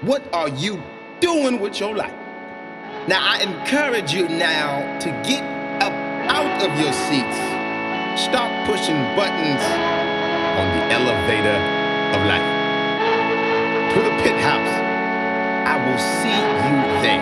What are you doing with your life? Now, I encourage you now to get up out of your seats. Stop pushing buttons on the elevator of life. To the pit house. I will see you there.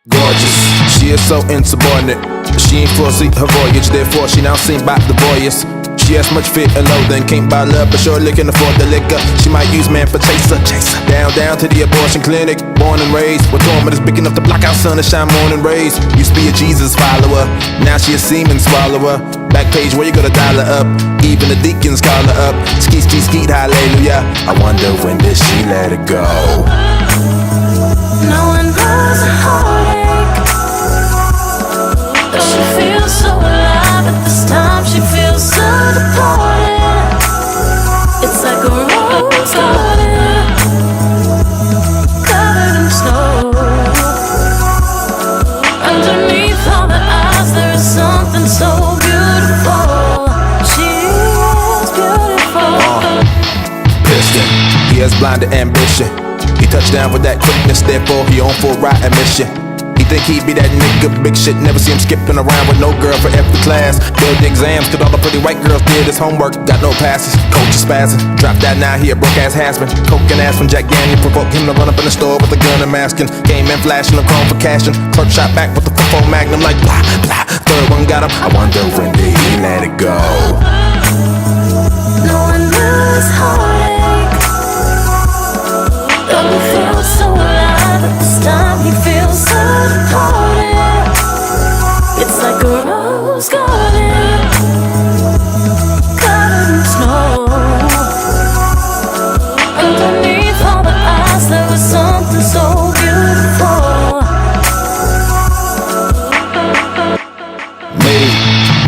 Gorgeous, she is so insubordinate. She ain't foresee her voyage, therefore she now seen by the voyeurs. She has much fear and loathing, can't buy love but sure can afford the liquor. She might use man for chaser. Down to the abortion clinic, born and raised with torment is big enough to block out sun and shine morning rays. Used to be a Jesus follower, now she a semen swallower. Back page where you gotta dial her up, even the deacons call her up. Skeet, hallelujah. I wonder when did she let it go. No one knows a heartache, but she feels so alive at this time. She feels so departed. It's like a rose garden covered in snow. Underneath all the eyes, there is something so beautiful. She is beautiful. Piston, he has blinded ambition. He touched down with that quickness, therefore he on full ride admission. He think he be that nigga, big shit, never see him skipping around with no girl for every class. Failed the exams, cause all the pretty white girls did his homework. Got no passes, coach is spazzing. Dropped that now, he a broke ass has-been. Coking ass from Jack Daniel, provoked him to run up in the store with a gun and masking. Came in flashing the chrome for cashing. Clerk shot back with the full magnum like blah, blah. Third one got him, I wonder when did he let it go. No one knows heartache, but we feel so alive at this time. He feels so departed. It's like a rose garden covered in snow. Underneath all the eyes, there was something so beautiful. Maybe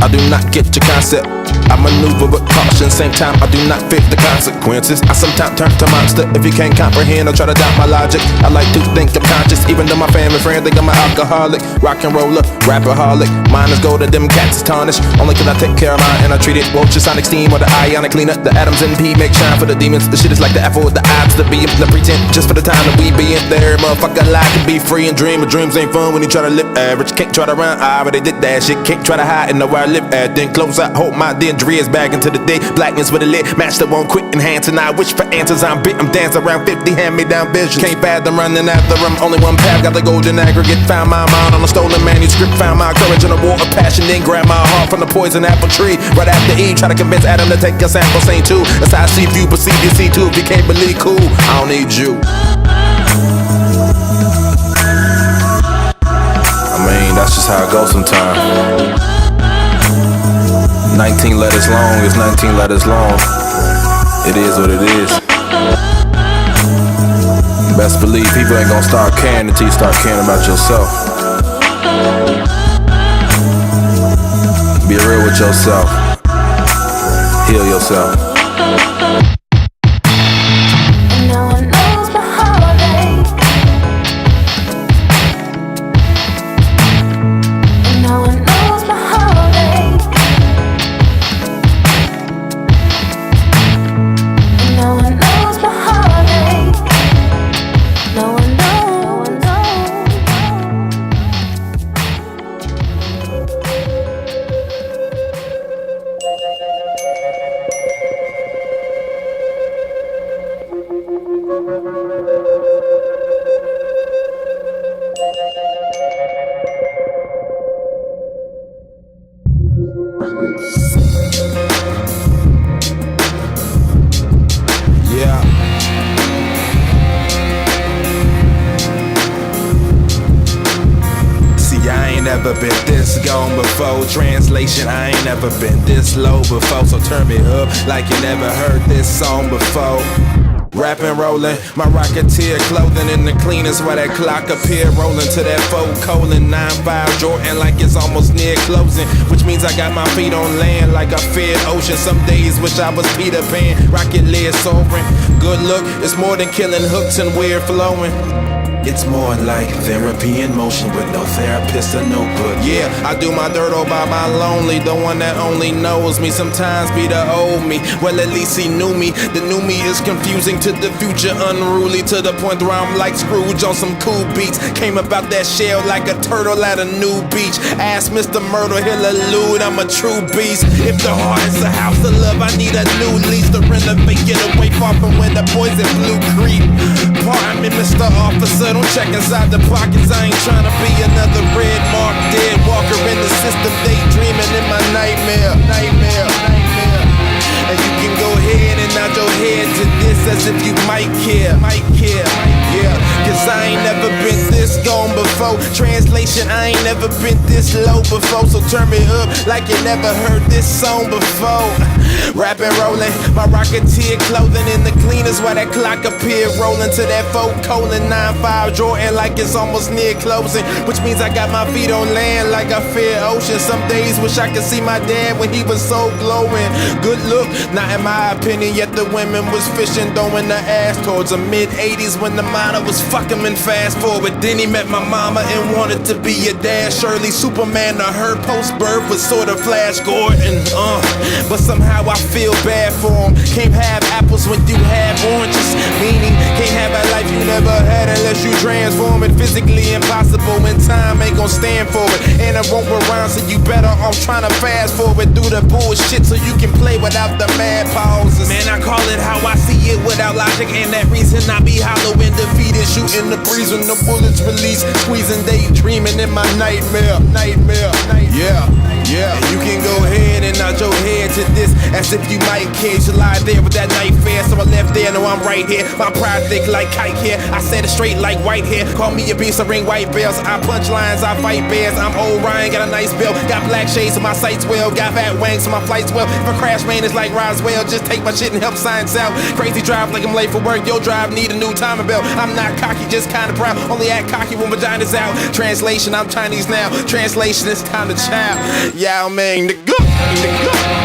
I do not get your concept. I maneuver with caution, same time I do not fit the consequences. I sometimes turn to monster if you can't comprehend or try to doubt my logic. I like to think I'm conscious, even though my family friends think I'm an alcoholic. Rock and roller, rapperholic. Mine is golden, them cats is tarnished. Only cause I take care of mine and I treat it ultrasonic steam or the ionic cleaner. The atoms in P make shine for the demons. The shit is like the apple with the odds to be in the pretend. Just for the time that we be in there, motherfucker lie can be free and dream. But dreams ain't fun when you try to live average. Can't try to run, I already did that shit. Can't try to hide and know where I live at. Then close out, hope my dear dreads back into the day. Blackness with a lit, match that won't quit enhancing. I wish for answers, I'm bit, I'm dancing around 50, hand me down vision. Can't fathom running after them, only one path, got the golden aggregate. Found my mind on a stolen manuscript, found my courage in a war of passion. Then grabbed my heart from the poison apple tree. Right after Eve, try to convince Adam to take a sample, saying too. That's how I see you, perceive you, see too. If you can't believe, cool, I don't need you. I mean, that's just how it goes sometimes. 19 letters long is 19 letters long. It is what it is. Best believe people ain't gonna start caring until you start caring about yourself. Be real with yourself. Heal yourself. No one knows my heartache. No one knows my heartache. No one knows my heartache. No one knows. Yeah. See, I ain't never been this gone before. Translation, I ain't never been this low before. So turn me up like you never heard this song before. Rapping, rolling, my Rocketeer clothing in the cleanest while that clock appear. Rolling to that 4:9-5 Jordan like it's almost near closing, which means I got my feet on land like a fed ocean. Some days wish I was Peter Pan, rocket lid soaring. Good look, it's more than killing hooks and weird flowing. It's more like therapy in motion with no therapist or notebook. Yeah, I do my dirt all by my lonely, the one that only knows me. Sometimes be the old me, well at least he knew me. The new me is confusing to the future, unruly to the point where I'm like Scrooge on some cool beats. Came about that shell like a turtle at a new beach. Ask Mr. Myrtle, he'll allude, I'm a true beast. If the heart is a house of love, I need a new lease to renovate, get away far from where the poison blue creep. Pardon me, Mr. Officer, don't check inside the pockets. I ain't trying to be another red mark, dead walker in the system, daydreaming in my nightmare. And you can go ahead and nod your head to this as if you might care. Yeah, cause I ain't never been this gone before. Translation, I ain't never been this low before. So turn me up like you never heard this song before. Rapping, rolling, my Rocketeer clothing in the cleaners while that clock appear. Rolling to that 4:9-5 Jordan like it's almost near closing, which means I got my feet on land like a fair ocean. Some days wish I could see my dad when he was so glowing. Good look, not in my opinion, yet the women was fishing, throwing the ass towards the mid-80s when the minor was fucking and fast forward. Then he met my mama and wanted to be a dad. Shirley Superman to her post-birth was sort of Flash Gordon, but somehow I feel bad for him. Can't have apples when you have oranges, meaning can't have a life you never had unless you transform it. Physically impossible and time ain't gon' stand for it, and it won't rewind, so you better off trying to fast forward through the bullshit so you can play without the mad pauses. Man, I call it how I see it without logic, and that reason I be hollow and defeated, shooting the breeze when the bullets release, squeezing, daydreaming in my nightmare. Yeah, and you can go ahead and nod your head to this as if you might care. You lie there with that night fair, so I left there, no I'm right here. My pride thick like kite hair, I said it straight like white hair. Call me a beast, I ring white bells. I punch lines, I fight bears. I'm old Ryan, got a nice belt, got black shades so my sight's well, got fat wings so my flight's well. If I crash, man, it's like Roswell, just take my shit and help science out. Crazy drive like I'm late for work, your drive need a new timing belt. I'm not cocky, just kinda proud, only act cocky when vagina's out. Translation, I'm Chinese now, translation, it's time to chow. Yeah, man, nigga.